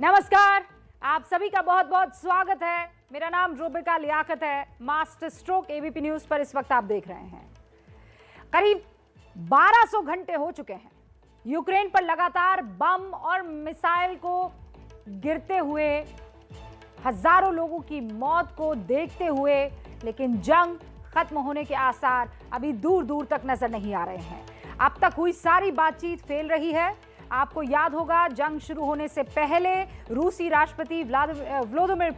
नमस्कार, आप सभी का बहुत बहुत स्वागत है। मेरा नाम रूबिका लियाकत है। मास्टर स्ट्रोक एबीपी न्यूज पर इस वक्त आप देख रहे हैं। करीब 1200 घंटे हो चुके हैं यूक्रेन पर लगातार बम और मिसाइल को गिरते हुए, हजारों लोगों की मौत को देखते हुए, लेकिन जंग खत्म होने के आसार अभी दूर दूर तक नजर नहीं आ रहे हैं। अब तक हुई सारी बातचीत फेल रही है। आपको याद होगा, जंग शुरू होने से पहले रूसी राष्ट्रपति व्लादिमीर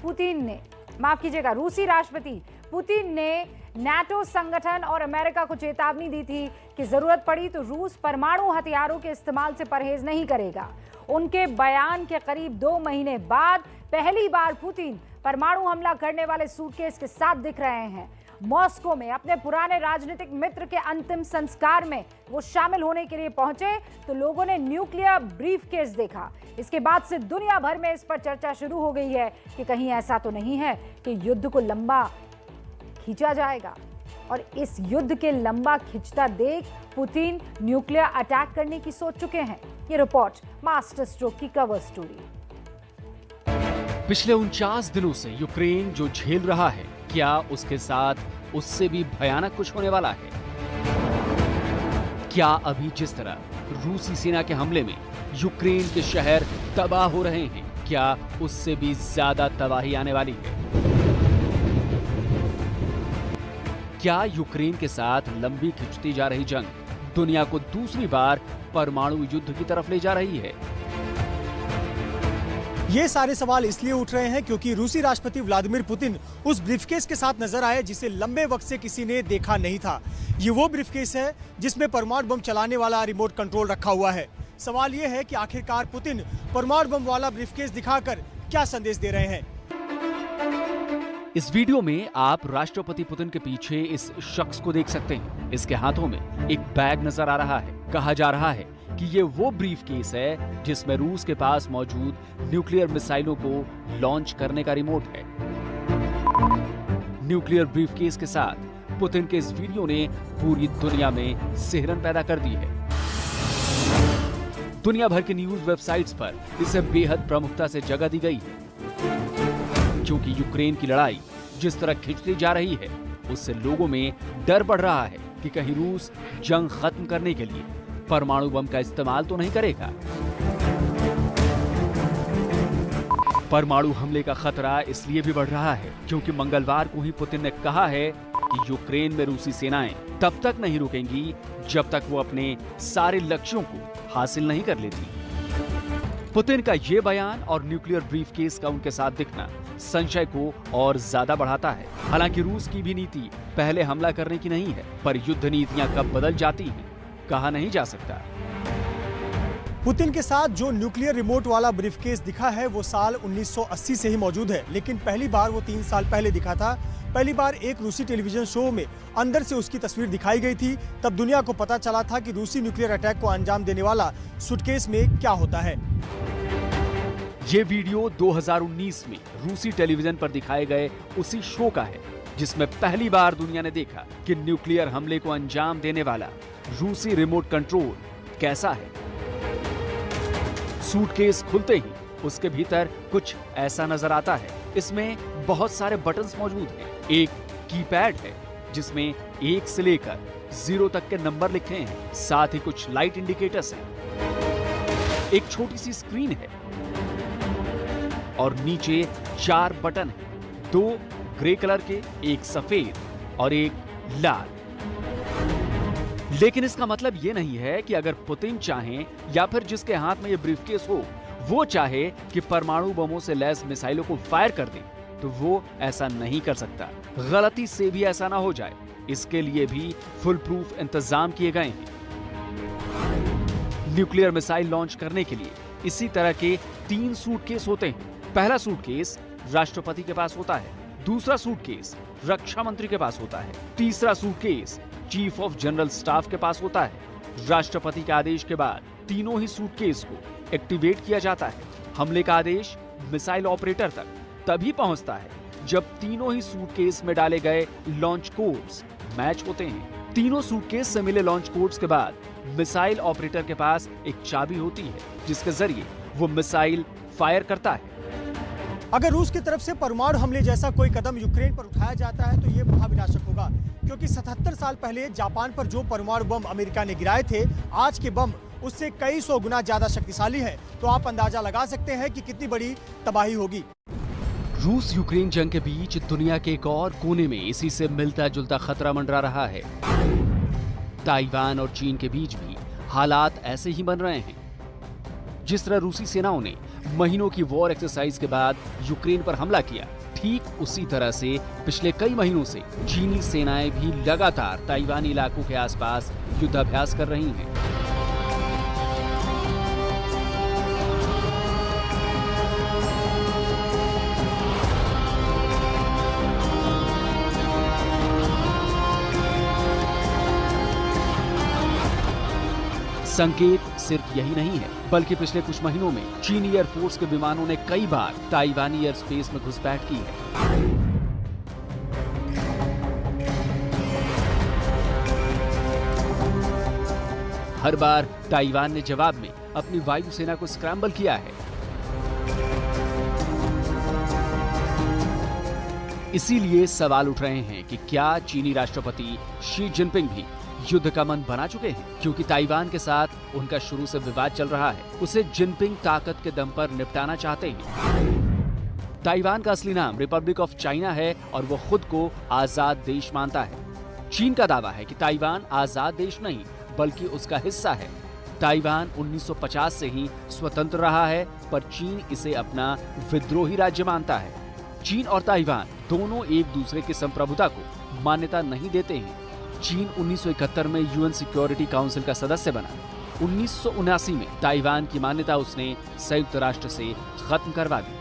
पुतिन ने नाटो संगठन और अमेरिका को चेतावनी दी थी कि जरूरत पड़ी तो रूस परमाणु हथियारों के इस्तेमाल से परहेज नहीं करेगा। उनके बयान के करीब 2 महीने बाद पहली बार पुतिन परमाणु हमला करने वाले सूटकेस के साथ दिख रहे हैं। मॉस्को में अपने पुराने राजनीतिक मित्र के अंतिम संस्कार में वो शामिल होने के लिए पहुंचे तो लोगों ने न्यूक्लियर ब्रीफकेस देखा। इसके बाद से दुनिया भर में इस पर चर्चा शुरू हो गई है कि कहीं ऐसा तो नहीं है कि युद्ध को लंबा खींचा जाएगा। और इस युद्ध के लंबा खिंचता देख पुतिन न्यूक्लियर अटैक करने की सोच चुके हैं। ये रिपोर्ट मास्टर स्ट्रोक की कवर स्टोरी। पिछले 49 दिनों से यूक्रेन जो झेल रहा है, क्या उसके साथ उससे भी भयानक कुछ होने वाला है? क्या अभी जिस तरह रूसी सेना के हमले में यूक्रेन के शहर तबाह हो रहे हैं, क्या उससे भी ज्यादा तबाही आने वाली है? क्या यूक्रेन के साथ लंबी खिंचती जा रही जंग दुनिया को दूसरी बार परमाणु युद्ध की तरफ ले जा रही है? ये सारे सवाल इसलिए उठ रहे हैं क्योंकि रूसी राष्ट्रपति व्लादिमीर पुतिन उस ब्रीफकेस के साथ नजर आए जिसे लंबे वक्त से किसी ने देखा नहीं था। ये वो ब्रीफकेस है जिसमें परमाणु बम चलाने वाला रिमोट कंट्रोल रखा हुआ है। सवाल ये है कि आखिरकार पुतिन परमाणु बम वाला ब्रीफकेस दिखाकर क्या संदेश दे रहे हैं। इस वीडियो में आप राष्ट्रपति पुतिन के पीछे इस शख्स को देख सकते हैं। इसके हाथों में एक बैग नजर आ रहा है। कहा जा रहा है कि ये वो ब्रीफकेस है जिसमें रूस के पास मौजूद न्यूक्लियर मिसाइलों को लॉन्च करने का रिमोट है। न्यूक्लियर ब्रीफकेस के साथ पुतिन के इस वीडियो ने पूरी दुनिया में सिहरन पैदा कर दी है। दुनिया भर की न्यूज वेबसाइट्स पर इसे बेहद प्रमुखता से जगह दी गई है, क्योंकि यूक्रेन की लड़ाई जिस तरह खिंचती जा रही है, उससे लोगों में डर बढ़ रहा है कि कहीं रूस जंग खत्म करने के लिए परमाणु बम का इस्तेमाल तो नहीं करेगा। परमाणु हमले का खतरा इसलिए भी बढ़ रहा है क्योंकि मंगलवार को ही पुतिन ने कहा है कि यूक्रेन में रूसी सेनाएं तब तक नहीं रुकेंगी जब तक वो अपने सारे लक्ष्यों को हासिल नहीं कर लेती। पुतिन का ये बयान और न्यूक्लियर ब्रीफकेस का उनके साथ दिखना संशय को और ज्यादा बढ़ाता है। हालांकि रूस की भी नीति पहले हमला करने की नहीं है, पर युद्ध नीतियां कब बदल जाती हैं कहा नहीं जा सकता। पुतिन के साथ जो न्यूक्लियर रिमोट वाला ब्रीफकेस दिखा है वो साल 1980 से ही मौजूद है, लेकिन पहली बार वो 3 साल पहले दिखा था। पहली बार एक रूसी टेलीविजन शो में अंदर से उसकी तस्वीर दिखाई गई थी। तब दुनिया को पता चला था कि रूसी न्यूक्लियर अटैक को अंजाम देने वाला सूटकेस में क्या होता है। ये वीडियो 2019 में रूसी टेलीविजन पर दिखाए गए उसी शो का है जिसमें पहली बार दुनिया ने देखा कि न्यूक्लियर हमले को अंजाम देने वाला रूसी रिमोट कंट्रोल कैसा है। सूटकेस खुलते ही उसके भीतर कुछ ऐसा नजर आता है। इसमें बहुत सारे बटन्स मौजूद हैं। एक कीपैड है जिसमें 1 से लेकर 0 तक के नंबर लिखे हैं। साथ ही कुछ लाइट इंडिकेटर्स हैं। एक छोटी सी स्क्रीन है और नीचे 4 बटन हैं, 2 ग्रे कलर के, एक सफेद और एक लाल। लेकिन इसका मतलब यह नहीं है कि अगर पुतिन चाहें या फिर जिसके हाथ में यह ब्रीफकेस हो वो चाहे कि परमाणु बमों से लैस मिसाइलों को फायर कर दे तो वो ऐसा नहीं कर सकता। गलती से भी ऐसा ना हो जाए, इसके लिए भी फुल प्रूफ इंतजाम किए गए हैं। न्यूक्लियर मिसाइल लॉन्च करने के लिए इसी तरह के 3 सूटकेस होते हैं। पहला सूटकेस राष्ट्रपति के पास होता है, दूसरा सूटकेस रक्षा मंत्री के पास होता है, तीसरा suitcase chief of general staff के पास होता है। राष्ट्रपति के आदेश के बाद तीनों ही सूटकेस को एक्टिवेट किया जाता है। हमले का आदेश मिसाइल ऑपरेटर तक तभी पहुंचता है जब तीनों ही सूटकेस में डाले गए लॉन्च कोड्स मैच होते हैं। तीनों सूटकेस से मिले लॉन्च कोड्स के बाद मिसाइल ऑपरेटर के पास एक चाबी होती है जिसके जरिए वो मिसाइल फायर करता है। अगर रूस की तरफ से परमाणु हमले जैसा कोई कदम यूक्रेन पर उठाया जाता है तो ये महाविनाशक होगा, क्योंकि 77 साल पहले जापान पर जो परमाणु बम अमेरिका ने गिराए थे, आज के बम उससे कई सौ गुना ज्यादा शक्तिशाली है। तो आप अंदाजा लगा सकते हैं कि कितनी बड़ी तबाही होगी। रूस यूक्रेन जंग के बीच दुनिया के एक और कोने में इसी से मिलता जुलता खतरा मंडरा रहा है। ताइवान और चीन के बीच भी हालात ऐसे ही बन रहे हैं। जिस तरह रूसी सेनाओं ने महीनों की वॉर एक्सरसाइज के बाद यूक्रेन पर हमला किया, ठीक उसी तरह से पिछले कई महीनों से चीनी सेनाएं भी लगातार ताइवानी इलाकों के आसपास युद्धाभ्यास कर रही हैं। संकेत सिर्फ यही नहीं है, बल्कि पिछले कुछ महीनों में चीनी एयरफोर्स के विमानों ने कई बार ताइवानी एयर स्पेस में घुसपैठ की है। हर बार ताइवान ने जवाब में अपनी वायुसेना को स्क्रैम्बल किया है। इसीलिए सवाल उठ रहे हैं कि क्या चीनी राष्ट्रपति शी जिनपिंग भी युद्ध का मन बना चुके हैं, क्योंकि ताइवान के साथ उनका शुरू से विवाद चल रहा है। उसे जिनपिंग ताकत के दम पर निपटाना चाहते हैं। ताइवान का असली नाम रिपब्लिक ऑफ चाइना है और वो खुद को आजाद देश मानता है। चीन का दावा है कि ताइवान आजाद देश नहीं, बल्कि उसका हिस्सा है। ताइवान 1950 से ही स्वतंत्र रहा है, पर चीन इसे अपना विद्रोही राज्य मानता है। चीन और ताइवान दोनों एक दूसरे की संप्रभुता को मान्यता नहीं देते हैं। चीन 1971 में यूएन सिक्योरिटी काउंसिल का सदस्य बना। 1979 में ताइवान की मान्यता उसने संयुक्त राष्ट्र से खत्म करवा दी।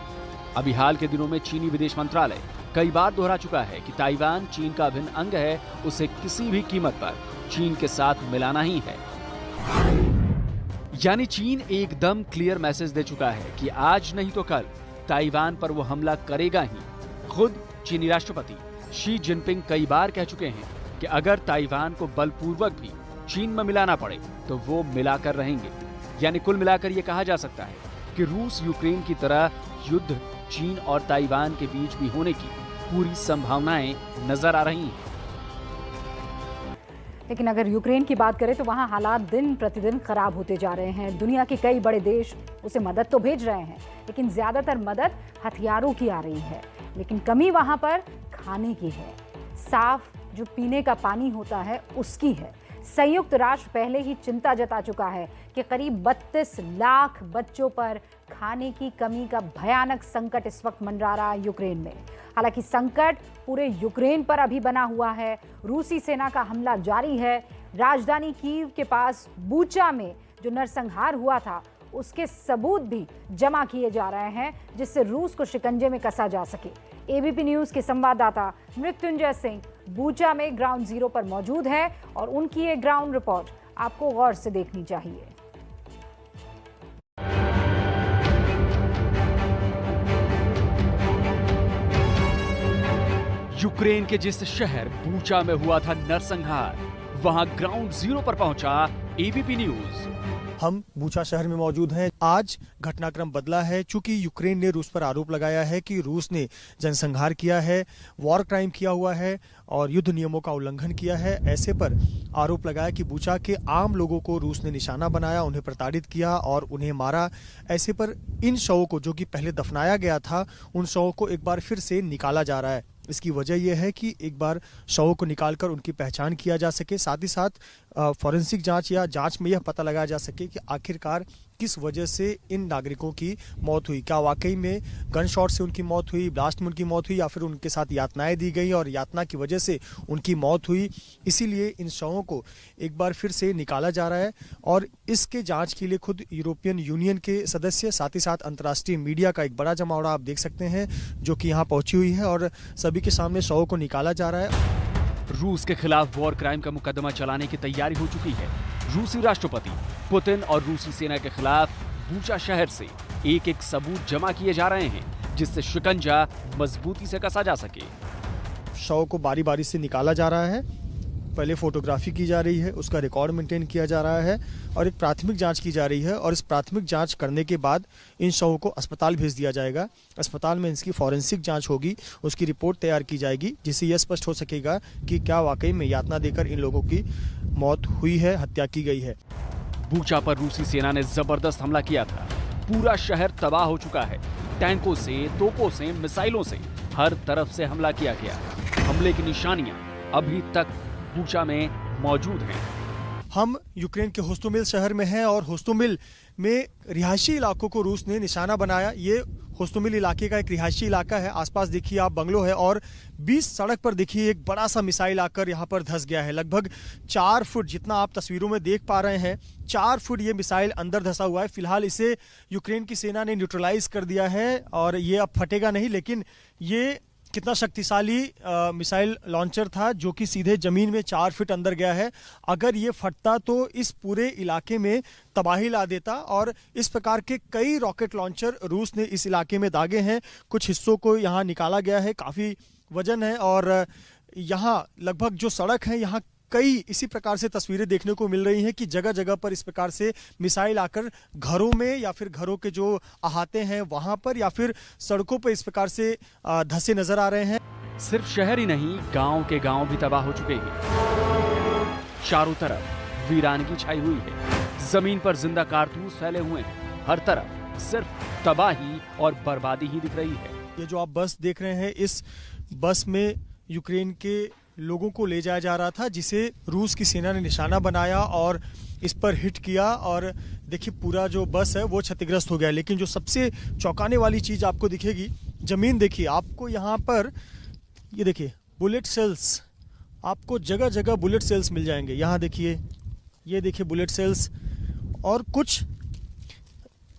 अभी हाल के दिनों में चीनी विदेश मंत्रालय कई बार दोहरा चुका है कि ताइवान चीन का अभिन्न अंग है, उसे किसी भी कीमत पर चीन के साथ मिलाना ही है। यानी चीन एकदम क्लियर मैसेज दे चुका है कि आज नहीं तो कल ताइवान पर वो हमला करेगा ही। खुद चीनी राष्ट्रपति शी जिनपिंग कई बार कह चुके हैं कि अगर ताइवान को बलपूर्वक भी चीन में मिलाना पड़े तो वो मिलाकर रहेंगे। यानी कुल मिलाकर ये कहा जा सकता है कि रूस यूक्रेन की तरह युद्ध चीन और ताइवान के बीच भी होने की पूरी संभावनाएं नजर आ रही हैं। लेकिन अगर यूक्रेन की बात करें तो वहाँ हालात दिन प्रतिदिन खराब होते जा रहे हैं। दुनिया के कई बड़े देश उसे मदद तो भेज रहे हैं, लेकिन ज़्यादातर मदद हथियारों की आ रही है। लेकिन कमी वहाँ पर खाने की है, साफ जो पीने का पानी होता है उसकी है। संयुक्त राष्ट्र पहले ही चिंता जता चुका है कि करीब 32 लाख बच्चों पर खाने की कमी का भयानक संकट इस वक्त मंडरा रहा है यूक्रेन में। हालांकि संकट पूरे यूक्रेन पर अभी बना हुआ है। रूसी सेना का हमला जारी है। राजधानी कीव के पास बूचा में जो नरसंहार हुआ था उसके सबूत भी जमा किए जा रहे हैं, जिससे रूस को शिकंजे में कसा जा सके। एबीपी न्यूज के संवाददाता मृत्युंजय सिंह बूचा में ग्राउंड जीरो पर मौजूद है और उनकी ये ग्राउंड रिपोर्ट आपको गौर से देखनी चाहिए। यूक्रेन के जिस शहर बूचा में हुआ था नरसंहार, वहां ग्राउंड जीरो पर पहुंचा एबीपी न्यूज। हम बूचा शहर में मौजूद हैं। आज घटनाक्रम बदला है, चूंकि यूक्रेन ने रूस पर आरोप लगाया है कि रूस ने जनसंहार किया है, वॉर क्राइम किया हुआ है और युद्ध नियमों का उल्लंघन किया है। ऐसे पर आरोप लगाया कि बूचा के आम लोगों को रूस ने निशाना बनाया, उन्हें प्रताड़ित किया और उन्हें मारा। ऐसे पर इन शवों को, जो कि पहले दफनाया गया था, उन शवों को एक बार फिर से निकाला जा रहा है। इसकी वजह यह है कि एक बार शवों को निकालकर उनकी पहचान किया जा सके, साथ ही साथ फॉरेंसिक जांच या जांच में यह पता लगाया जा सके कि आखिरकार किस वजह से इन नागरिकों की मौत हुई। क्या वाकई में गन शॉट से उनकी मौत हुई, ब्लास्ट में उनकी मौत हुई, या फिर उनके साथ यातनाएं दी गई और यातना की वजह से उनकी मौत हुई। इसीलिए इन शवों को एक बार फिर से निकाला जा रहा है और इसके जांच के लिए खुद यूरोपियन यूनियन के सदस्य, साथ ही साथ अंतर्राष्ट्रीय मीडिया का एक बड़ा जमावड़ा आप देख सकते हैं, जो कि यहाँ पहुंची हुई है और सभी के सामने शवों को निकाला जा रहा है। रूस के खिलाफ वॉर क्राइम का मुकदमा चलाने की तैयारी हो चुकी है। रूसी राष्ट्रपति पुतिन और रूसी सेना के खिलाफ बूचा शहर से एक एक सबूत जमा किए जा रहे हैं, जिससे शिकंजा मजबूती से कसा जा सके। शव को बारी बारी से निकाला जा रहा है पहले फोटोग्राफी की जा रही है, उसका रिकॉर्ड मेंटेन किया जा रहा है और एक प्राथमिक जांच की जा रही है। और इस प्राथमिक जांच करने के बाद इन शवों को अस्पताल भेज दिया जाएगा। अस्पताल में इसकी फॉरेंसिक जांच होगी, उसकी रिपोर्ट तैयार की जाएगी, जिससे यह स्पष्ट हो सकेगा कि क्या वाकई में यातना देकर इन लोगों की मौत हुई है, हत्या की गई है। बूचा पर रूसी सेना ने जबरदस्त हमला किया था। पूरा शहर तबाह हो चुका है। टैंकों से, तोपों से, मिसाइलों से हर तरफ से हमला किया गया। हमले की निशानियां अभी तक बूचा में मौजूद हैं। हम यूक्रेन के होस्टोमिल शहर में हैं और होस्टोमिल में रिहायशी इलाकों को रूस ने निशाना बनाया। ये होस्टोमिल इलाके का एक रिहायशी इलाका है। आसपास देखिए आप बंगलो है और 20 सड़क पर देखिए एक बड़ा सा मिसाइल आकर यहाँ पर धंस गया है। लगभग 4 फुट, जितना आप तस्वीरों में देख पा रहे हैं, 4 फुट ये मिसाइल अंदर धंसा हुआ है। फिलहाल इसे यूक्रेन की सेना ने न्यूट्रलाइज कर दिया है और ये अब फटेगा नहीं, लेकिन ये कितना शक्तिशाली मिसाइल लॉन्चर था जो कि सीधे जमीन में 4 फीट अंदर गया है। अगर ये फटता तो इस पूरे इलाके में तबाही ला देता। और इस प्रकार के कई रॉकेट लॉन्चर रूस ने इस इलाके में दागे हैं। कुछ हिस्सों को यहाँ निकाला गया है, काफ़ी वजन है। और यहाँ लगभग जो सड़क है, यहाँ कई इसी प्रकार से तस्वीरें देखने को मिल रही हैं कि जगह जगह पर इस प्रकार से मिसाइल आकर घरों में या फिर घरों के जो अहाते हैं वहां पर या फिर सड़कों पर इस प्रकार से धंसे नजर आ रहे हैं। सिर्फ शहर ही नहीं, गांव के गांव भी तबाह हो चुके हैं। चारों तरफ वीरानगी छाई हुई है। जमीन पर जिंदा कारतूस फैले हुए हैं। हर तरफ सिर्फ तबाही और बर्बादी ही दिख रही है। ये जो आप बस देख रहे हैं, इस बस में यूक्रेन के लोगों को ले जाया जा रहा था, जिसे रूस की सेना ने निशाना बनाया और इस पर हिट किया। और देखिए पूरा जो बस है वो क्षतिग्रस्त हो गया। लेकिन जो सबसे चौंकाने वाली चीज़ आपको दिखेगी, ज़मीन देखिए, आपको यहाँ पर ये देखिए बुलेट सेल्स, आपको जगह जगह बुलेट सेल्स मिल जाएंगे। यहाँ देखिए, ये देखिए बुलेट सेल्स, और कुछ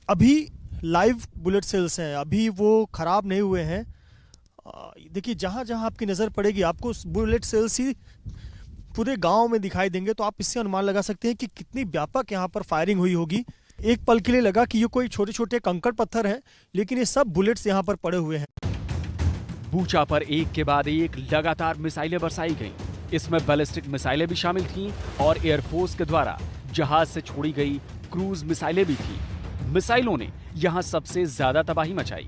अभी लाइव बुलेट सेल्स हैं, अभी वो ख़राब नहीं हुए हैं। देखिए जहाँ जहाँ आपकी नज़र पड़ेगी आपको बुलेट सेल्स ही पूरे गांव में दिखाई देंगे। तो आप इससे अनुमान लगा सकते हैं कि कितनी व्यापक यहाँ पर फायरिंग हुई होगी। एक पल के लिए लगा कि ये कोई छोटे छोटे कंकड़ पत्थर हैं, लेकिन ये सब बुलेट्स यहाँ पर पड़े हुए हैं। बूचा पर एक के बाद एक लगातार मिसाइलें बरसाई गईं। इसमें बैलिस्टिक मिसाइलें भी शामिल थीं और एयरफोर्स के द्वारा जहाज से छोड़ी गई क्रूज मिसाइलें भी थीं। मिसाइलों ने यहाँ सबसे ज्यादा तबाही मचाई।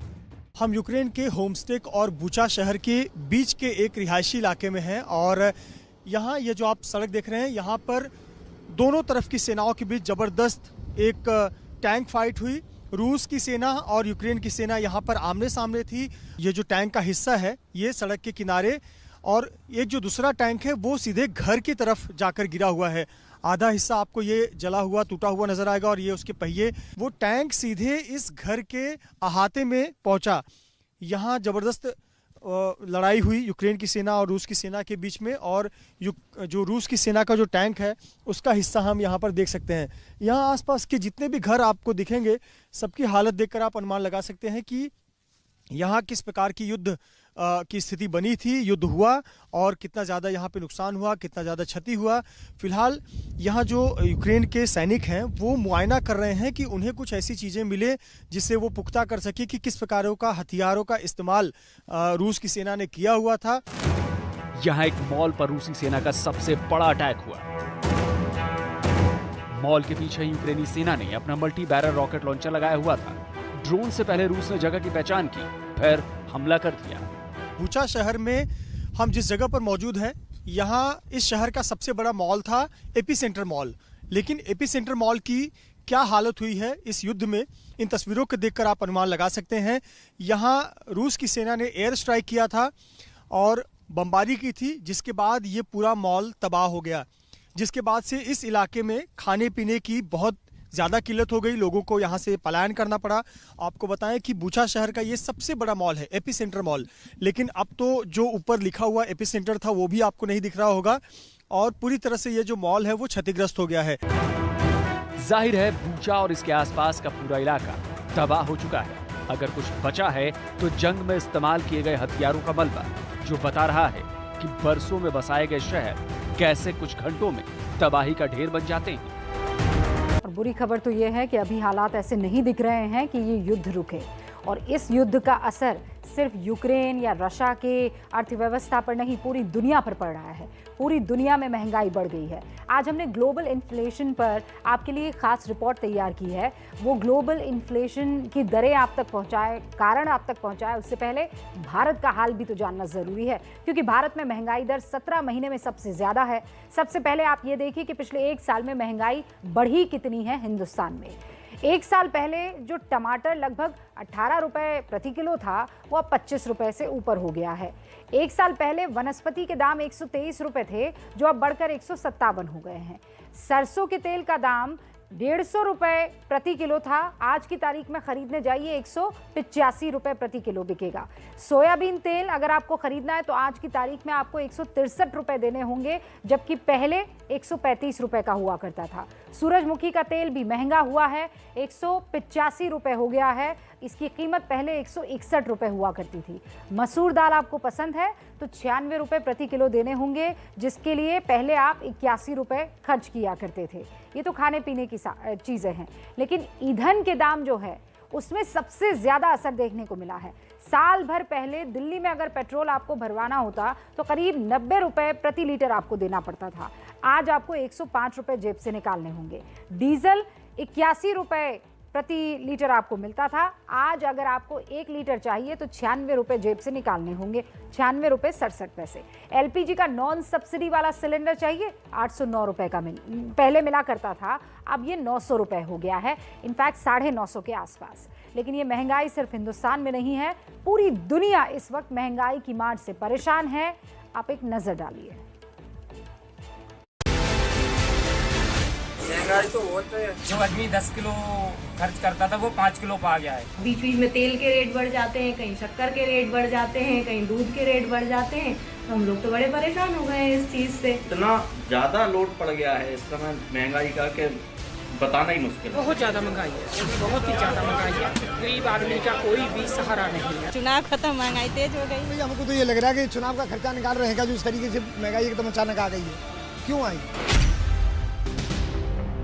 हम यूक्रेन के होमस्टेक और बूचा शहर के बीच के एक रिहायशी इलाके में हैं और यहाँ ये जो आप सड़क देख रहे हैं, यहाँ पर दोनों तरफ की सेनाओं के बीच ज़बरदस्त एक टैंक फाइट हुई। रूस की सेना और यूक्रेन की सेना यहाँ पर आमने सामने थी। ये जो टैंक का हिस्सा है ये सड़क के किनारे, और एक जो दूसरा टैंक है वो सीधे घर की तरफ जाकर गिरा हुआ है। आधा हिस्सा आपको ये जला हुआ टूटा हुआ नजर आएगा और ये उसके पहिए। वो टैंक सीधे इस घर के अहाते में पहुंचा। यहाँ ज़बरदस्त लड़ाई हुई यूक्रेन की सेना और रूस की सेना के बीच में, और जो रूस की सेना का जो टैंक है उसका हिस्सा हम यहाँ पर देख सकते हैं। यहाँ आसपास के जितने भी घर आपको दिखेंगे, सबकी हालत देखकर आप अनुमान लगा सकते हैं कि यहाँ किस प्रकार की युद्ध की स्थिति बनी थी, युद्ध हुआ और कितना ज़्यादा यहाँ पे नुकसान हुआ, कितना ज़्यादा क्षति हुआ। फिलहाल यहाँ जो यूक्रेन के सैनिक हैं वो मुआयना कर रहे हैं कि उन्हें कुछ ऐसी चीज़ें मिले जिससे वो पुख्ता कर सके कि किस प्रकारों का हथियारों का इस्तेमाल रूस की सेना ने किया हुआ था। यहाँ एक मॉल पर रूसी सेना का सबसे बड़ा अटैक हुआ। मॉल के पीछे यूक्रेनी सेना ने अपना मल्टी बैरल रॉकेट लॉन्चर लगाया हुआ था। ड्रोन से पहले रूस ने जगह की पहचान की, फिर हमला कर दिया। बूचा शहर में हम जिस जगह पर मौजूद हैं, यहाँ इस शहर का सबसे बड़ा मॉल था एपिसेंटर मॉल। लेकिन एपिसेंटर मॉल की क्या हालत हुई है इस युद्ध में, इन तस्वीरों को देखकर आप अनुमान लगा सकते हैं। यहाँ रूस की सेना ने एयर स्ट्राइक किया था और बमबारी की थी, जिसके बाद ये पूरा मॉल तबाह हो गया। जिसके बाद से इस इलाके में खाने पीने की बहुत ज़्यादा किल्लत हो गई, लोगों को यहाँ से पलायन करना पड़ा। आपको बताएं कि बूचा शहर का ये सबसे बड़ा मॉल है, एपिसेंटर मॉल। लेकिन अब तो जो ऊपर लिखा हुआ एपिसेंटर था वो भी आपको नहीं दिख रहा होगा और पूरी तरह से ये जो मॉल है वो क्षतिग्रस्त हो गया है। जाहिर है बूचा और इसके आसपास का पूरा इलाका तबाह हो चुका है। अगर कुछ बचा है तो जंग में इस्तेमाल किए गए हथियारों का मलबा, जो बता रहा है कि बरसों में बसाए गए शहर कैसे कुछ घंटों में तबाही का ढेर बन जाते हैं। और बुरी खबर तो ये है कि अभी हालात ऐसे नहीं दिख रहे हैं कि ये युद्ध रुके, और इस युद्ध का असर सिर्फ यूक्रेन या रशिया के अर्थव्यवस्था पर नहीं, पूरी दुनिया पर पड़ रहा है। पूरी दुनिया में महंगाई बढ़ गई है। आज हमने ग्लोबल इन्फ्लेशन पर आपके लिए खास रिपोर्ट तैयार की है। वो ग्लोबल इन्फ्लेशन की दरें आप तक पहुंचाए, कारण आप तक पहुंचाए, उससे पहले भारत का हाल भी तो जानना ज़रूरी है, क्योंकि भारत में महंगाई दर 17 महीने में सबसे ज़्यादा है। सबसे पहले आप ये देखिए कि पिछले 1 साल में महंगाई बढ़ी कितनी है हिंदुस्तान में। 1 साल पहले जो टमाटर लगभग 18 रुपए प्रति किलो था, वो अब 25 रुपए से ऊपर हो गया है। 1 साल पहले वनस्पति के दाम 123 रुपए थे, जो अब बढ़कर 157 हो गए हैं। सरसों के तेल का दाम 150 रुपए प्रति किलो था, आज की तारीख में खरीदने जाइए 185 रुपए प्रति किलो बिकेगा। सोयाबीन तेल अगर आपको खरीदना है तो आज की तारीख में आपको 163 रुपए देने होंगे, जबकि पहले 135 रुपए का हुआ करता था। सूरजमुखी का तेल भी महंगा हुआ है, 185 रुपए हो गया है। इसकी कीमत पहले 161 रुपए हुआ करती थी। मसूर दाल आपको पसंद है तो 96 रुपए प्रति किलो देने होंगे, जिसके लिए पहले आप 81 रुपए खर्च किया करते थे। ये तो खाने पीने की चीज़ें हैं, लेकिन ईंधन के दाम जो है उसमें सबसे ज़्यादा असर देखने को मिला है। साल भर पहले दिल्ली में अगर पेट्रोल आपको भरवाना होता तो करीब 90 रुपए प्रति लीटर आपको देना पड़ता था। आज आपको 105 रुपए जेब से निकालने होंगे। डीजल 81 रुपए प्रति लीटर आपको मिलता था, आज अगर आपको 1 लीटर चाहिए तो 96 रुपए जेब से निकालने होंगे, 96 रुपए 67 पैसे। एलपीजी का नॉन सब्सिडी वाला सिलेंडर चाहिए, 809 रुपए का पहले मिला करता था, अब ये 900 रुपए हो गया है, इनफैक्ट 950 के आसपास। लेकिन ये महंगाई सिर्फ हिंदुस्तान में नहीं है, पूरी दुनिया इस वक्त महंगाई की मार से परेशान है। आप एक नजर डालिए। महंगाई तो बहुत है। जो आदमी 10 किलो खर्च करता था वो 5 किलो पा गया है। बीच बीच में तेल के रेट बढ़ जाते हैं, कहीं शक्कर के रेट बढ़ जाते हैं, कहीं दूध के रेट बढ़ जाते हैं। तो हम लोग तो बड़े परेशान हो गए हैं इस चीज़ से। इतना ज़्यादा लोड पड़ गया है इस समय महंगाई का कि बताना ही मुश्किल है। बहुत ज़्यादा महंगाई है, बहुत ही ज़्यादा महंगाई है। गरीब आदमी का कोई भी सहारा नहीं है। चुनाव खत्म, महंगाई तेज हो गई। हमको तो ये लग रहा है कि चुनाव का खर्चा निकाल रहेगा, जो इस तरीके से महंगाई एकदम अचानक आ गई है। क्यों आई?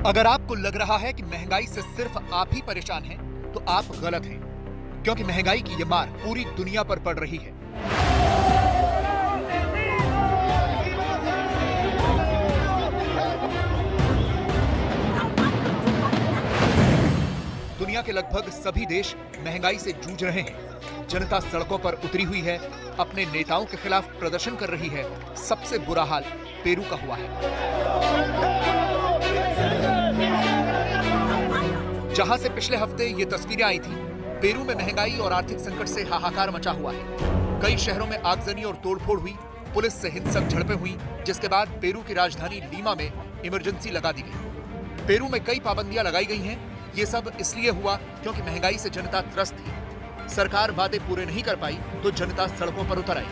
अगर आपको लग रहा है कि महंगाई से सिर्फ आप ही परेशान हैं, तो आप गलत हैं, क्योंकि महंगाई की ये मार पूरी दुनिया पर पड़ रही है। दुनिया के लगभग सभी देश महंगाई से जूझ रहे हैं। जनता सड़कों पर उतरी हुई है, अपने नेताओं के खिलाफ प्रदर्शन कर रही है। सबसे बुरा हाल पेरू का हुआ है, जहां से पिछले हफ्ते ये तस्वीरें आई थी। पेरू में महंगाई और आर्थिक संकट से हाहाकार मचा हुआ है। कई शहरों में आगजनी और तोड़फोड़ हुई, पुलिस से हिंसक झड़पें हुई, जिसके बाद पेरू की राजधानी लीमा में इमरजेंसी लगा दी गई। पेरू में कई पाबंदियां लगाई गई हैं। ये सब इसलिए हुआ क्योंकि महंगाई से जनता त्रस्त थी। सरकार वादे पूरे नहीं कर पाई तो जनता सड़कों पर उतर आई।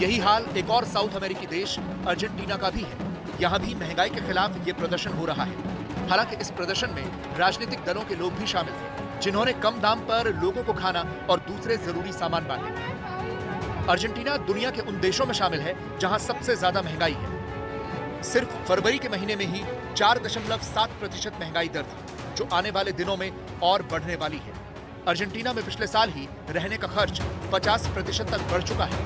यही हाल एक और साउथ अमेरिकी देश अर्जेंटीना का भी है। यहाँ भी महंगाई के खिलाफ ये प्रदर्शन हो रहा है। हालांकि इस प्रदर्शन में राजनीतिक दलों के लोग भी शामिल थे, जिन्होंने कम दाम पर लोगों को खाना और दूसरे जरूरी सामान बांटे। अर्जेंटीना दुनिया के उन देशों में शामिल है जहां सबसे ज्यादा महंगाई है। सिर्फ फरवरी के महीने में ही 4.7% महंगाई दर थी, जो आने वाले दिनों में और बढ़ने वाली है। अर्जेंटीना में पिछले साल ही रहने का खर्च 50% तक बढ़ चुका है।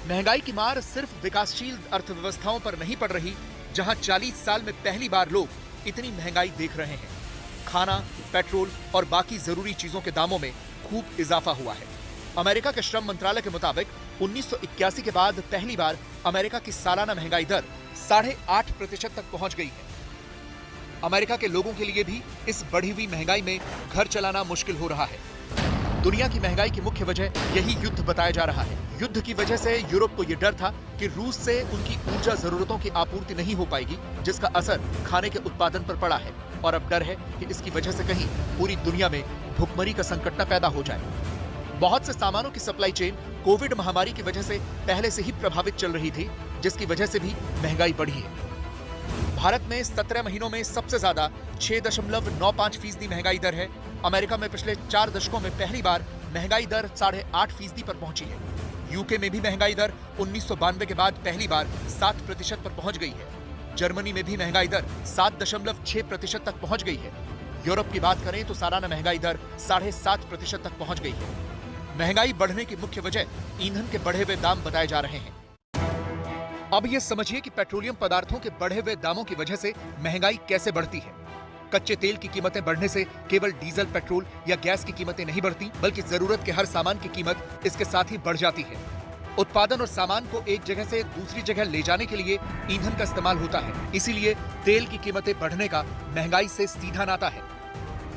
महंगाई की मार सिर्फ विकासशील अर्थव्यवस्थाओं पर नहीं पड़ रही, जहां 40 साल में पहली बार लोग इतनी महंगाई देख रहे हैं। खाना, पेट्रोल और बाकी जरूरी चीजों के दामों में खूब इजाफा हुआ है। अमेरिका के श्रम मंत्रालय के मुताबिक 1981 के बाद पहली बार अमेरिका की सालाना महंगाई दर 8.5% तक पहुंच गई है। अमेरिका के लोगों के लिए भी इस बढ़ी हुई महंगाई में घर चलाना मुश्किल हो रहा है। दुनिया की महंगाई की मुख्य वजह यही युद्ध बताया जा रहा है। युद्ध की वजह से यूरोप को यह डर था कि रूस से उनकी ऊर्जा जरूरतों की आपूर्ति नहीं हो पाएगी, जिसका असर खाने के उत्पादन पर पड़ा है। और अब डर है कि इसकी वजह से कहीं पूरी दुनिया में भुखमरी का संकट न पैदा हो जाए। बहुत से सामानों की सप्लाई चेन कोविड महामारी की वजह से पहले से ही प्रभावित चल रही थी, जिसकी वजह से भी महंगाई बढ़ी है। भारत में 17 महीनों में सबसे ज्यादा 6.95% महंगाई दर है। अमेरिका में पिछले 4 दशकों में पहली बार महंगाई दर 8.5% पर पहुंची है। यूके में भी महंगाई दर 1992 के बाद पहली बार 7% पर पहुंच गई है। जर्मनी में भी महंगाई दर 7.6% तक पहुंच गई है। यूरोप की बात करें तो सालाना महंगाई दर 7.5% तक पहुंच गई है। महंगाई बढ़ने की मुख्य वजह ईंधन के बढ़े हुए दाम बताए जा रहे हैं। अब ये समझिए कि पेट्रोलियम पदार्थों के बढ़े हुए दामों की वजह से महंगाई कैसे बढ़ती है। कच्चे तेल की कीमतें बढ़ने से केवल डीजल, पेट्रोल या गैस की कीमतें नहीं बढ़ती, बल्कि जरूरत के हर सामान की कीमत इसके साथ ही बढ़ जाती है। उत्पादन और सामान को एक जगह से दूसरी जगह ले जाने के लिए ईंधन का इस्तेमाल होता है। इसीलिए तेल की कीमतें बढ़ने का महंगाई से सीधा नाता है।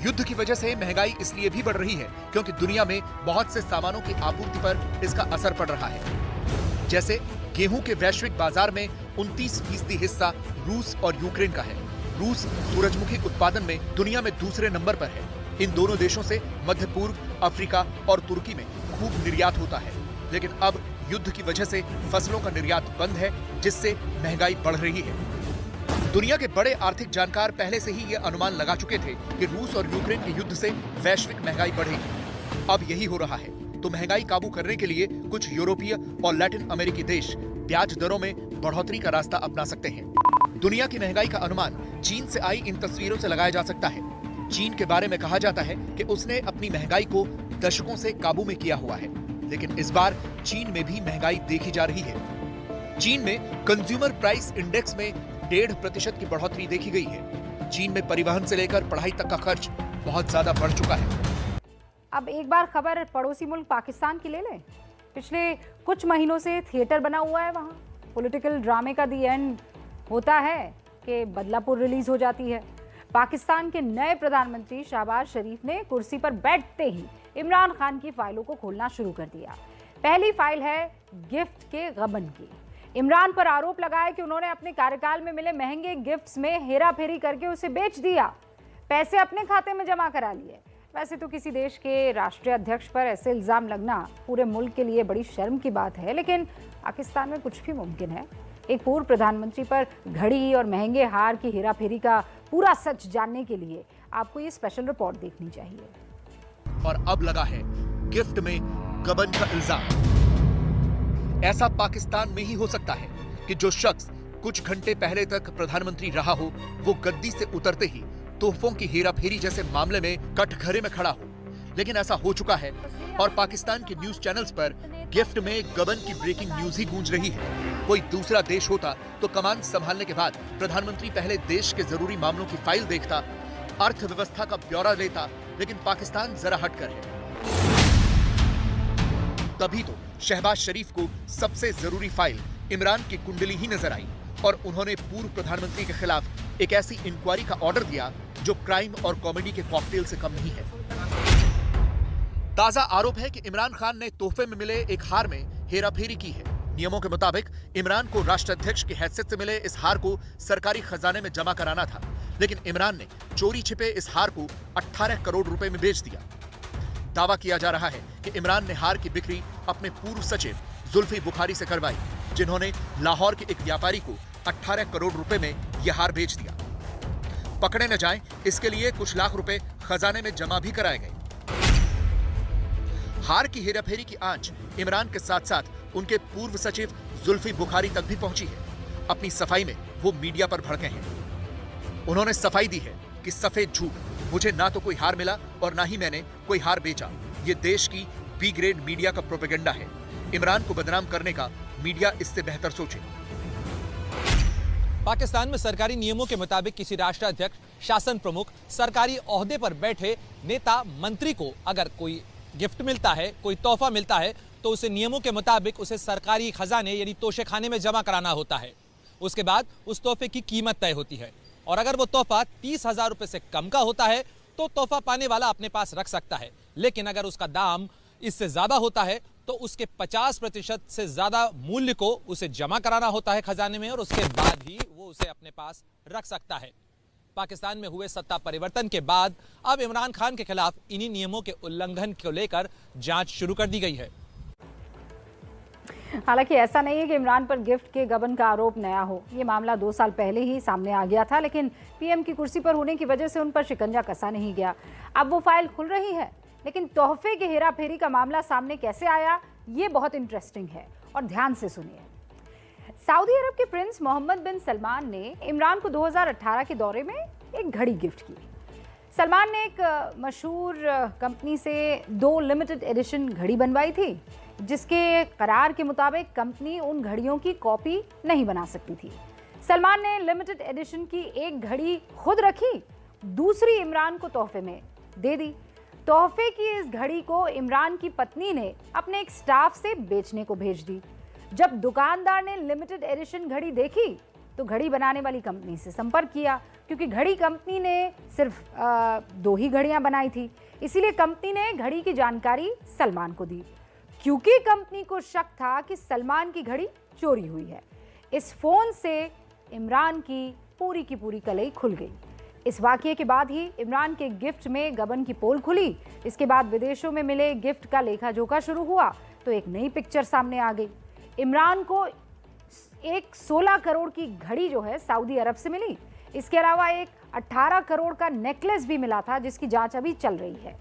युद्ध की वजह से महंगाई इसलिए भी बढ़ रही है क्योंकि दुनिया में बहुत से सामानों की आपूर्ति पर इसका असर पड़ रहा है। जैसे गेहूं के वैश्विक बाजार में 29% हिस्सा रूस और यूक्रेन का है। रूस सूरजमुखी उत्पादन में दुनिया में दूसरे नंबर पर है। इन दोनों देशों से मध्य पूर्व, अफ्रीका और तुर्की में खूब निर्यात होता है। लेकिन अब युद्ध की वजह से फसलों का निर्यात बंद है, जिससे महंगाई बढ़ रही है। दुनिया के बड़े आर्थिक जानकार पहले से ही ये अनुमान लगा चुके थे कि रूस और यूक्रेन के युद्ध से वैश्विक महंगाई बढ़ेगी। अब यही हो रहा है। तो महंगाई काबू करने के लिए कुछ यूरोपीय और लैटिन अमेरिकी देश ब्याज दरों में बढ़ोतरी का रास्ता अपना सकते हैं। दुनिया की महंगाई का अनुमान चीन से आई इन तस्वीरों से लगाया जा सकता है। चीन के बारे में कहा जाता है कि उसने अपनी महंगाई को दशकों से काबू में किया हुआ है, लेकिन इस बार चीन में भी महंगाई देखी जा रही है। चीन में कंज्यूमर प्राइस इंडेक्स में 1.5% की बढ़ोतरी देखी गई है। चीन में परिवहन से लेकर पढ़ाई तक का खर्च बहुत ज्यादा बढ़ चुका है। अब एक बार खबर पड़ोसी मुल्क पाकिस्तान की ले लें। पिछले कुछ महीनों से थिएटर बना हुआ है वहाँ। पॉलिटिकल ड्रामे का दी एंड होता है कि बदलापुर रिलीज हो जाती है। पाकिस्तान के नए प्रधानमंत्री शहबाज शरीफ ने कुर्सी पर बैठते ही इमरान खान की फाइलों को खोलना शुरू कर दिया। पहली फाइल है गिफ्ट के गबन की। इमरान पर आरोप लगाया कि उन्होंने अपने कार्यकाल में मिले महंगे गिफ्ट्स में हेरा फेरी करके उसे बेच दिया, पैसे अपने खाते में जमा करा लिए। वैसे तो किसी देश के राष्ट्रीय अध्यक्ष पर ऐसे इल्जाम लगना पूरे मुल्क के लिए बड़ी शर्म की बात है, लेकिन पाकिस्तान में कुछ भी मुमकिन है। एक पूर्व प्रधानमंत्री पर घड़ी और महंगे हार की हेराफेरी का पूरा सच जानने के लिए आपको ये स्पेशल रिपोर्ट देखनी चाहिए। और अब लगा है गिफ्ट में गबन का इल्जाम। ऐसा पाकिस्तान में ही हो सकता है कि जो शख्स कुछ घंटे पहले तक प्रधानमंत्री रहा हो, वो गद्दी से उतरते ही तोहफों की हेराफेरी जैसे मामले में कटघरे में खड़ा हो। लेकिन ऐसा हो चुका है और पाकिस्तान के न्यूज चैनल्स पर गिफ्ट में गबन की ब्रेकिंग न्यूज ही गूंज रही है। कोई दूसरा देश होता तो कमान संभालने के बाद प्रधानमंत्री पहले देश के जरूरी मामलों की फाइल देखता, अर्थव्यवस्था का ब्यौरा लेता, लेकिन पाकिस्तान जरा हटकर है। तभी तो शहबाज शरीफ को सबसे जरूरी फाइल इमरान की कुंडली ही नजर आई और उन्होंने पूर्व प्रधानमंत्री के खिलाफ एक ऐसी इंक्वायरी का ऑर्डर दिया जो क्राइम और कॉमेडी के कॉकटेल से कम नहीं है। ताजा आरोप है कि इमरान खान ने तोहफे में मिले एक हार में हेराफेरी की है। नियमों के मुताबिक इमरान को राष्ट्राध्यक्ष की हैसियत से मिले इस हार को सरकारी खजाने में जमा कराना था, लेकिन इमरान ने चोरी छिपे इस हार को 18 करोड़ रुपए में बेच दिया। दावा किया जा रहा है कि इमरान ने हार की बिक्री अपने पूर्व सचिव जुल्फी बुखारी से करवाई, जिन्होंने लाहौर के एक व्यापारी को 18 करोड़ रुपए में यह हार बेच दिया। पकड़े न जाएं, इसके लिए कुछ लाख रुपए खजाने में जमा भी कराए गए। हार की हेराफेरी की आंच इमरान के साथ साथ उनके पूर्व सचिव जुल्फी बुखारी तक भी पहुंची है। अपनी सफाई में वो मीडिया पर भड़के हैं। उन्होंने सफाई दी है कि सफेद झूठ, मुझे ना तो कोई हार मिला और ना ही मैंने कोई हार बेचा। ये देश की बी ग्रेड मीडिया का प्रोपेगेंडा है। इमरान को बदनाम करने का मीडिया इससे बेहतर सोचे। पाकिस्तान में सरकारी नियमों के मुताबिक किसी राष्ट्राध्यक्ष, शासन प्रमुख, सरकारी ओहदे पर बैठे नेता, मंत्री को अगर कोई गिफ्ट मिलता है, कोई तोहफा मिलता है, तो उसे नियमों के मुताबिक उसे सरकारी खजाने यानी तोशेखाने में जमा कराना होता है। उसके बाद उस तोहफे की कीमत तय होती है और अगर वो तोहफा 30,000 रुपए से कम का होता है तो तोहफा पाने वाला अपने पास रख सकता है, लेकिन अगर उसका दाम इससे ज्यादा होता है तो उसके 50% से ज्यादा मूल्य को उसे जमा कराना होता है खजाने में और उसके बाद ही वो उसे अपने पास रख सकता है। पाकिस्तान में हुए सत्ता परिवर्तन के बाद अब इमरान खान के खिलाफ इन्हीं नियमों के उल्लंघन को लेकर जांच शुरू कर दी गई है। हालांकि ऐसा नहीं है कि इमरान पर गिफ्ट के गबन का आरोप नया हो। ये मामला 2 साल पहले ही सामने आ गया था, लेकिन पीएम की कुर्सी पर होने की वजह से उन पर शिकंजा कसा नहीं गया। अब वो फाइल खुल रही है, लेकिन तोहफे की हेराफेरी का मामला सामने कैसे आया, ये बहुत इंटरेस्टिंग है और ध्यान से सुनिए। सऊदी अरब के प्रिंस मोहम्मद बिन सलमान ने इमरान को 2018 के दौरे में एक घड़ी गिफ्ट की। सलमान ने एक मशहूर कंपनी से 2 लिमिटेड एडिशन घड़ी बनवाई थी, जिसके करार के मुताबिक कंपनी उन घड़ियों की कॉपी नहीं बना सकती थी। सलमान ने लिमिटेड एडिशन की एक घड़ी खुद रखी, दूसरी इमरान को तोहफे में दे दी। तोहफे की इस घड़ी को इमरान की पत्नी ने अपने एक स्टाफ से बेचने को भेज दी। जब दुकानदार ने लिमिटेड एडिशन घड़ी देखी तो घड़ी बनाने वाली कंपनी से संपर्क किया, क्योंकि घड़ी कंपनी ने सिर्फ 2 ही घड़ियां बनाई थी। इसीलिए कंपनी ने घड़ी की जानकारी सलमान को दी, क्योंकि कंपनी को शक था कि सलमान की घड़ी चोरी हुई है। इस फोन से इमरान की पूरी कलई खुल गई। इस वाकये के बाद ही इमरान के गिफ्ट में गबन की पोल खुली। इसके बाद विदेशों में मिले गिफ्ट का लेखा जोखा शुरू हुआ तो एक नई पिक्चर सामने आ गई। इमरान को एक 16 करोड़ की घड़ी जो है सऊदी अरब से मिली। इसके अलावा एक 18 करोड़ का नेकलेस भी मिला था, जिसकी जांच अभी चल रही है।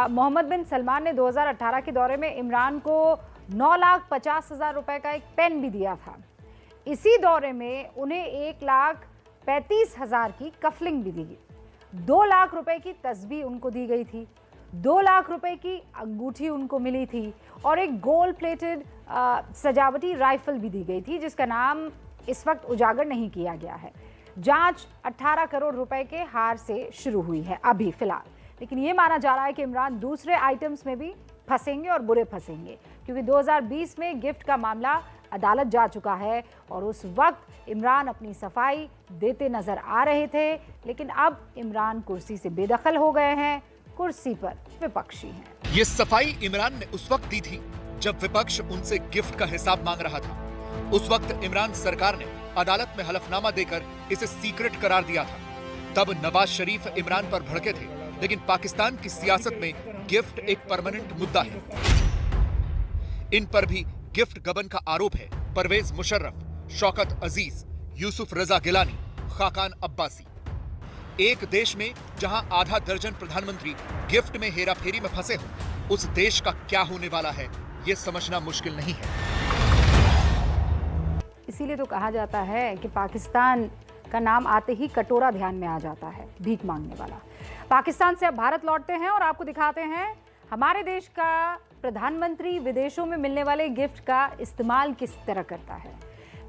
मोहम्मद बिन सलमान ने 2018 के दौरे में इमरान को 9,50,000 रुपए का एक पेन भी दिया था। इसी दौरे में उन्हें 1,35,000 की कफलिंग भी दी गई। 2 लाख रुपए की तस्बीह उनको दी गई थी, 2 लाख रुपए की अंगूठी उनको मिली थी और एक गोल्ड प्लेटेड सजावटी राइफल भी दी गई थी, जिसका नाम इस वक्त उजागर नहीं किया गया है। जांच 18 करोड़ रुपए के हार से शुरू हुई है अभी फिलहाल, लेकिन ये माना जा रहा है कि इमरान दूसरे आइटम्स में भी फंसेंगे और बुरे फंसेंगे, क्योंकि 2020 में गिफ्ट का मामला अदालत जा चुका है और उस वक्त इमरान अपनी सफाई देते नजर आ रहे थे। लेकिन अब इमरान कुर्सी से बेदखल हो गए हैं, कुर्सी पर विपक्षी हैं। ये सफाई इमरान ने उस वक्त दी थी जब विपक्ष उनसे गिफ्ट का हिसाब मांग रहा था। उस वक्त इमरान सरकार ने अदालत में हलफनामा देकर इसे सीक्रेट करार दिया था। तब नवाज शरीफ इमरान पर भड़के थे, लेकिन पाकिस्तान की सियासत में गिफ्ट एक परमानेंट मुद्दा है। इन पर भी गिफ्ट गबन का आरोप है परवेज मुशर्रफ, शौकत अजीज, यूसुफ रजा गिलानी, खाकान अब्बासी। एक देश में जहां आधा दर्जन प्रधानमंत्री गिफ्ट में हेराफेरी में फंसे हों, उस देश का क्या होने वाला है ये समझना मुश्किल नहीं है। इसीलिए तो कहा जाता है कि पाकिस्तान का नाम आते ही कटोरा ध्यान में आ जाता है, भीख मांगने वाला। पाकिस्तान से अब भारत लौटते हैं और आपको दिखाते हैं हमारे देश का प्रधानमंत्री विदेशों में मिलने वाले गिफ्ट का इस्तेमाल किस तरह करता है।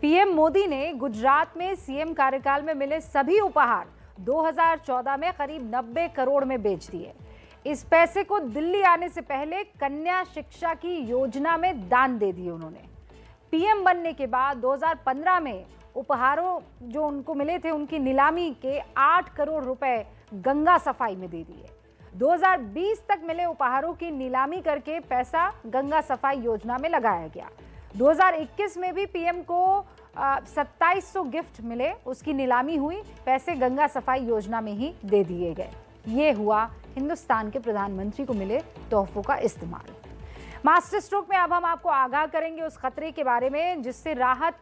पीएम मोदी ने गुजरात में सीएम कार्यकाल में मिले सभी उपहार 2014 में करीब 90 करोड़ में बेच दिए। इस पैसे को दिल्ली आने से पहले कन्या शिक्षा की योजना में दान दे दिए उन्होंने। पीएम बनने के बाद 2015 में उपहारों जो उनको मिले थे उनकी नीलामी के 8 करोड़ रुपए गंगा सफाई में दे दिए। 2020 तक मिले उपहारों की नीलामी करके पैसा गंगा सफाई योजना में लगाया गया। 2021 में भी पीएम को 2700 गिफ्ट मिले, उसकी नीलामी हुई, पैसे गंगा सफाई योजना में ही दे दिए गए। ये हुआ हिंदुस्तान के प्रधानमंत्री को मिले तोहफों का इस्तेमाल। मास्टर स्ट्रोक में अब हम आपको आगाह करेंगे उस खतरे के बारे में जिससे राहत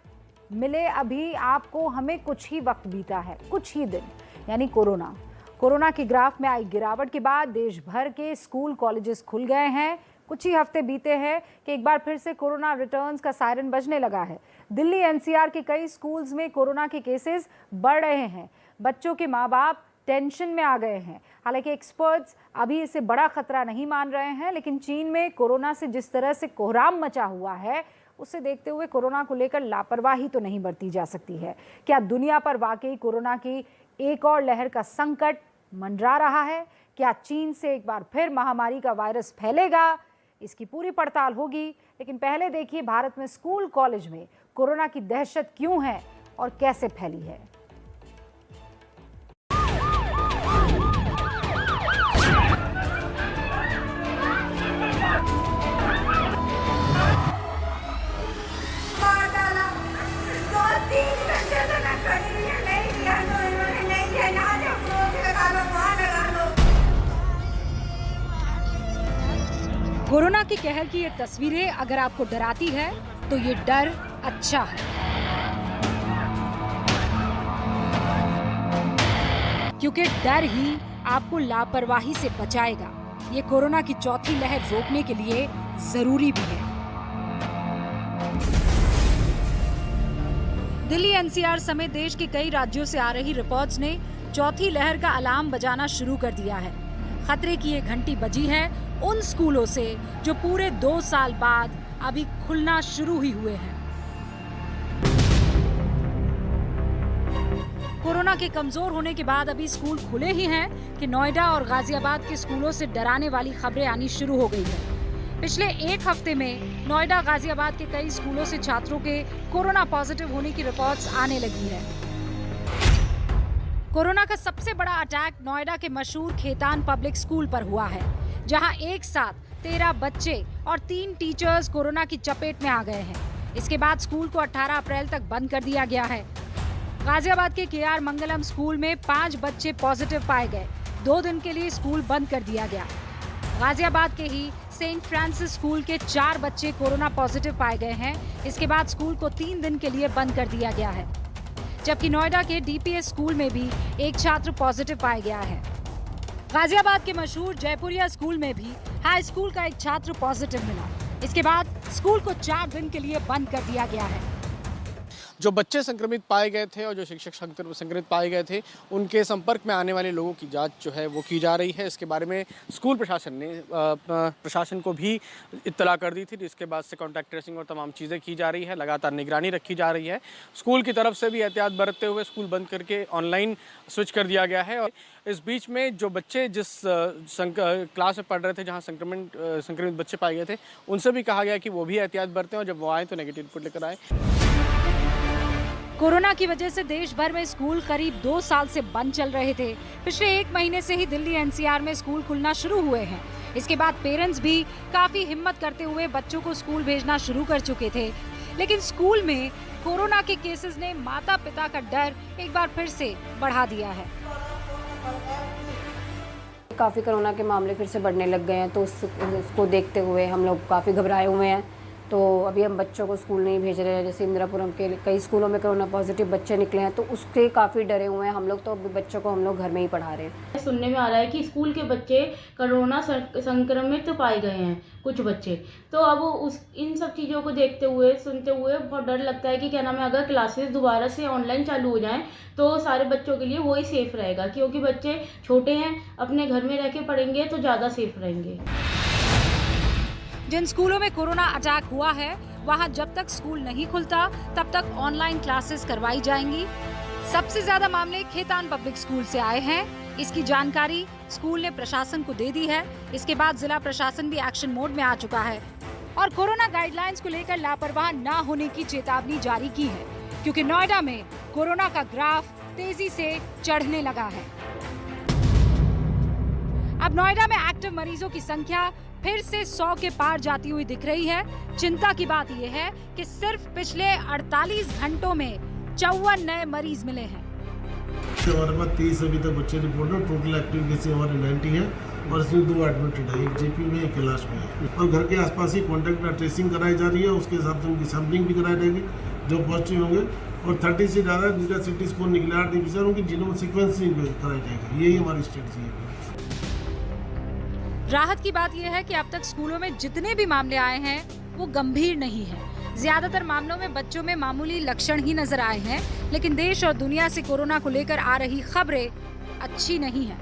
मिले अभी आपको, हमें कुछ ही वक्त बीता है, कुछ ही दिन, यानी कोरोना की ग्राफ में आई गिरावट के बाद देश भर के स्कूल कॉलेजेस खुल गए हैं। कुछ ही हफ्ते बीते हैं कि एक बार फिर से कोरोना रिटर्न्स का सायरन बजने लगा है। दिल्ली एनसीआर के कई स्कूल्स में कोरोना के केसेस बढ़ रहे हैं। बच्चों के माँ बाप टेंशन में आ गए हैं। हालांकि एक्सपर्ट्स अभी इसे बड़ा खतरा नहीं मान रहे हैं, लेकिन चीन में कोरोना से जिस तरह से कोहराम मचा हुआ है उसे देखते हुए कोरोना को लेकर लापरवाही तो नहीं बरती जा सकती है। क्या दुनिया पर वाकई कोरोना की एक और लहर का संकट मंडरा रहा है? क्या चीन से एक बार फिर महामारी का वायरस फैलेगा? इसकी पूरी पड़ताल होगी, लेकिन पहले देखिए भारत में स्कूल कॉलेज में कोरोना की दहशत क्यों है और कैसे फैली है। कोरोना की कहर की ये तस्वीरें अगर आपको डराती है तो ये डर अच्छा है, क्योंकि डर ही आपको लापरवाही से बचाएगा। ये कोरोना की चौथी लहर रोकने के लिए जरूरी भी है। दिल्ली एनसीआर समेत देश के कई राज्यों से आ रही रिपोर्ट्स ने चौथी लहर का अलार्म बजाना शुरू कर दिया है। खतरे की ये घंटी बजी है उन स्कूलों से जो पूरे 2 साल बाद अभी खुलना शुरू ही हुए हैं। कोरोना के कमजोर होने के बाद अभी स्कूल खुले ही हैं कि नोएडा और गाजियाबाद के स्कूलों से डराने वाली खबरें आनी शुरू हो गई है। पिछले 1 हफ्ते में नोएडा गाजियाबाद के कई स्कूलों से छात्रों के कोरोना पॉजिटिव होने की रिपोर्ट्स आने लगी है। कोरोना का सबसे बड़ा अटैक नोएडा के मशहूर खेतान पब्लिक स्कूल पर हुआ है, जहां एक साथ 13 बच्चे और 3 टीचर्स कोरोना की चपेट में आ गए हैं। इसके बाद स्कूल को 18 अप्रैल तक बंद कर दिया गया है। गाजियाबाद के केआर मंगलम स्कूल में 5 बच्चे पॉजिटिव पाए गए। 2 दिन के लिए स्कूल बंद कर दिया गया। गाजियाबाद के ही सेंट फ्रांसिस स्कूल के 4 बच्चे कोरोना पॉजिटिव पाए गए हैं। इसके बाद स्कूल को 3 दिन के लिए बंद कर दिया गया है। जबकि नोएडा के डीपीएस स्कूल में भी एक छात्र पॉजिटिव पाया गया है। गाजियाबाद के मशहूर जयपुरिया स्कूल में भी हाई स्कूल का एक छात्र पॉजिटिव मिला। इसके बाद स्कूल को 4 दिन के लिए बंद कर दिया गया है। जो बच्चे संक्रमित पाए गए थे और जो शिक्षक संक्रमित पाए गए थे, उनके संपर्क में आने वाले लोगों की जांच जो है वो की जा रही है। इसके बारे में स्कूल प्रशासन ने प्रशासन को भी इत्तला कर दी थी, जिसके बाद से कॉन्टैक्ट ट्रेसिंग और तमाम चीज़ें की जा रही है। लगातार निगरानी रखी जा रही है। स्कूल की तरफ से भी एहतियात बरतते हुए स्कूल बंद करके ऑनलाइन स्विच कर दिया गया है। और इस बीच में जो बच्चे जिस क्लास में पढ़ रहे थे, जहाँ संक्रमित बच्चे पाए गए थे, उनसे भी कहा गया कि वो भी एहतियात बरतें और जब वो आए तो नेगेटिव रिपोर्ट लेकर आए। कोरोना की वजह से देश भर में स्कूल करीब 2 साल से बंद चल रहे थे। पिछले 1 महीने से ही दिल्ली एनसीआर में स्कूल खुलना शुरू हुए हैं। इसके बाद पेरेंट्स भी काफी हिम्मत करते हुए बच्चों को स्कूल भेजना शुरू कर चुके थे। लेकिन स्कूल में कोरोना के केसेस ने माता पिता का डर एक बार फिर से बढ़ा दिया है। काफ़ी कोरोना के मामले फिर से बढ़ने लग गए हैं, तो उसको देखते हुए हम लोग काफ़ी घबराए हुए हैं। तो अभी हम बच्चों को स्कूल नहीं भेज रहे हैं। जैसे इंदिरापुरम के कई स्कूलों में कोरोना पॉजिटिव बच्चे निकले हैं, तो उसके काफ़ी डरे हुए हैं हम लोग। तो अभी बच्चों को हम लोग घर में ही पढ़ा रहे हैं। सुनने में आ रहा है कि स्कूल के बच्चे कोरोना संक्रमित पाए गए हैं, कुछ बच्चे। तो अब इन सब चीज़ों को देखते हुए सुनते हुए बहुत डर लगता है कि क्या नाम है, अगर क्लासेस दोबारा से ऑनलाइन चालू हो जाएं तो सारे बच्चों के लिए वही सेफ रहेगा, क्योंकि बच्चे छोटे हैं, अपने घर में रह के पढ़ेंगे तो ज़्यादा सेफ रहेंगे। जिन स्कूलों में कोरोना अटैक हुआ है, वहां जब तक स्कूल नहीं खुलता तब तक ऑनलाइन क्लासेस करवाई जाएंगी। सबसे ज्यादा मामले खेतान पब्लिक स्कूल से आए हैं। इसकी जानकारी स्कूल ने प्रशासन को दे दी है। इसके बाद जिला प्रशासन भी एक्शन मोड में आ चुका है और कोरोना गाइडलाइंस को लेकर लापरवाह न होने की चेतावनी जारी की है, क्योंकि नोएडा में कोरोना का ग्राफ तेजी से चढ़ने लगा है। अब नोएडा में एक्टिव मरीजों की संख्या फिर से 100 के पार जाती हुई दिख रही है। चिंता की बात यह है कि सिर्फ पिछले 48 घंटों में 54 नए मरीज मिले हैं। हमारे पास 23 अभी तक बच्चे रिपोर्ट है। टोटल एक्टिव केसेस हमारे 90 है और इसमें 2 एडमिटेड है, एक जेपी में, एक कैलाश में है। और घर के आसपास ही कॉन्टैक्ट ट्रेसिंग कराई जा रही है। उसके हिसाब से उनकी सैम्पलिंग भी कराई जाएगी जो पॉजिटिव होंगे। और 30 से ज़्यादा जिनका सिटी स्कोर निकला 8 उनकी जीनोम सीक्वेंसिंग कराई जाएगी। यही हमारी स्ट्रेटजी है। राहत की बात यह है कि अब तक स्कूलों में जितने भी मामले आए हैं वो गंभीर नहीं है। ज्यादातर मामलों में बच्चों में मामूली लक्षण ही नजर आए हैं, लेकिन देश और दुनिया से कोरोना को लेकर आ रही खबरें अच्छी नहीं है।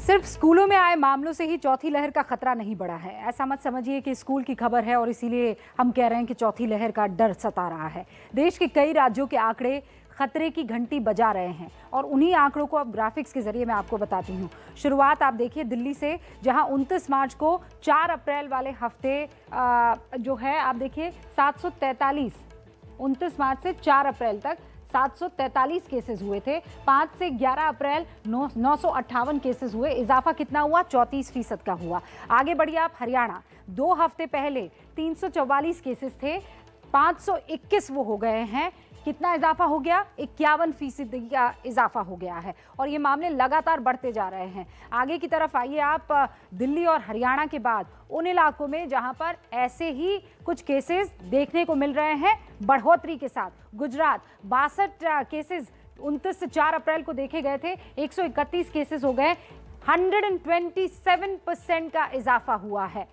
सिर्फ स्कूलों में आए मामलों से ही चौथी लहर का खतरा नहीं बढ़ा है। ऐसा मत समझिए कि स्कूल की खबर है और इसीलिए हम कह रहे हैं कि चौथी लहर का डर सता रहा है। देश के कई राज्यों के आंकड़े खतरे की घंटी बजा रहे हैं और उन्हीं आंकड़ों को अब ग्राफिक्स के जरिए मैं आपको बताती हूँ। शुरुआत आप देखिए दिल्ली से, जहां 29 मार्च को 4 अप्रैल वाले हफ्ते जो है आप देखिए 743, 29 मार्च से 4 अप्रैल तक 743 केसेस हुए थे। 5 से 11 अप्रैल 958 केसेस हुए। इजाफा कितना हुआ? 34% का हुआ। आगे बढ़िए आप हरियाणा, 2 हफ्ते पहले 344 केसेस थे, 521 वो हो गए हैं। कितना इजाफा हो गया? 51% का इजाफा हो गया है और ये मामले लगातार बढ़ते जा रहे हैं। आगे की तरफ आइए आप, दिल्ली और हरियाणा के बाद उन इलाकों में जहां पर ऐसे ही कुछ केसेस देखने को मिल रहे हैं बढ़ोतरी के साथ। गुजरात 62 केसेस 29 से 4 अप्रैल को देखे गए थे, 131 केसेस हो गए, 127% का इजाफा हुआ है।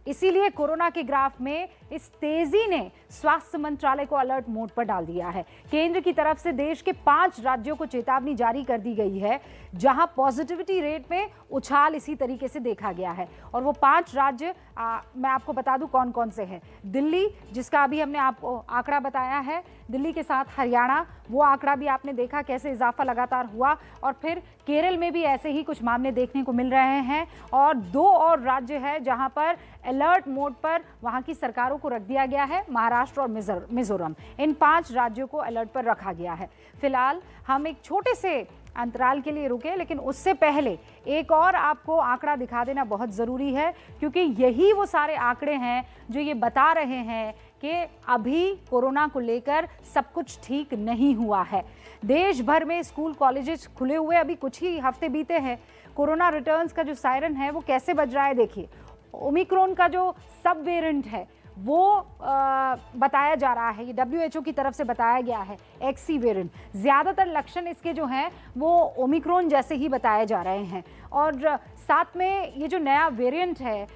इसीलिए कोरोना के ग्राफ में इस तेजी ने स्वास्थ्य मंत्रालय को अलर्ट मोड पर डाल दिया है। केंद्र की तरफ से देश के 5 राज्यों को चेतावनी जारी कर दी गई है, जहां पॉजिटिविटी रेट में उछाल इसी तरीके से देखा गया है। और वो 5 राज्य मैं आपको बता दूं कौन कौन से हैं। दिल्ली, जिसका अभी हमने आपको आंकड़ा बताया है, दिल्ली के साथ हरियाणा, वो आंकड़ा भी आपने देखा कैसे इजाफा लगातार हुआ। और फिर केरल में भी ऐसे ही कुछ मामले देखने को मिल रहे हैं। और 2 और राज्य है जहां पर अलर्ट मोड पर वहां की सरकारों को रख दिया गया है, महाराष्ट्र और मिजोरम। इन 5 राज्यों को अलर्ट पर रखा गया है। फिलहाल हम एक छोटे से अंतराल के लिए रुके, लेकिन उससे पहले एक और आपको आंकड़ा दिखा देना बहुत ज़रूरी है, क्योंकि यही वो सारे आंकड़े हैं जो ये बता रहे हैं कि अभी कोरोना को लेकर सब कुछ ठीक नहीं हुआ है। देश भर में स्कूल कॉलेजेस खुले हुए अभी कुछ ही हफ्ते बीते हैं। कोरोना रिटर्न्स का जो सायरन है वो कैसे बज रहा है देखिए। ओमिक्रॉन का जो सब वेरिएंट है वो बताया जा रहा है, ये WHO की तरफ से बताया गया है, XC वेरिएंट। ज़्यादातर लक्षण इसके जो हैं वो ओमिक्रॉन जैसे ही बताए जा रहे हैं। और साथ में ये जो नया वेरिएंट है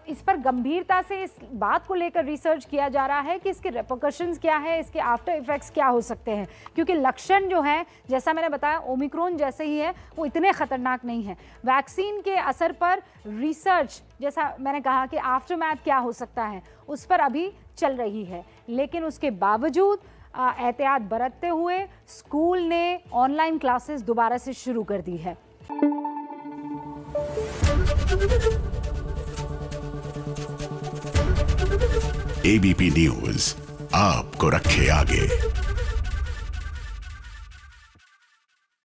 इस पर गंभीरता से इस बात को लेकर रिसर्च किया जा रहा है कि इसके रिपरकशंस क्या है, इसके आफ्टर इफेक्ट्स क्या हो सकते हैं। क्योंकि लक्षण जो हैं, जैसा मैंने बताया, ओमिक्रॉन जैसे ही है, वो इतने खतरनाक नहीं है। वैक्सीन के असर पर रिसर्च, जैसा मैंने कहा कि आफ्टरमैथ क्या हो सकता है, उस पर अभी चल रही है। लेकिन उसके बावजूद एहतियात बरतते हुए स्कूल ने ऑनलाइन क्लासेस दोबारा से शुरू कर दी है। ABP न्यूज आपको रखे आगे।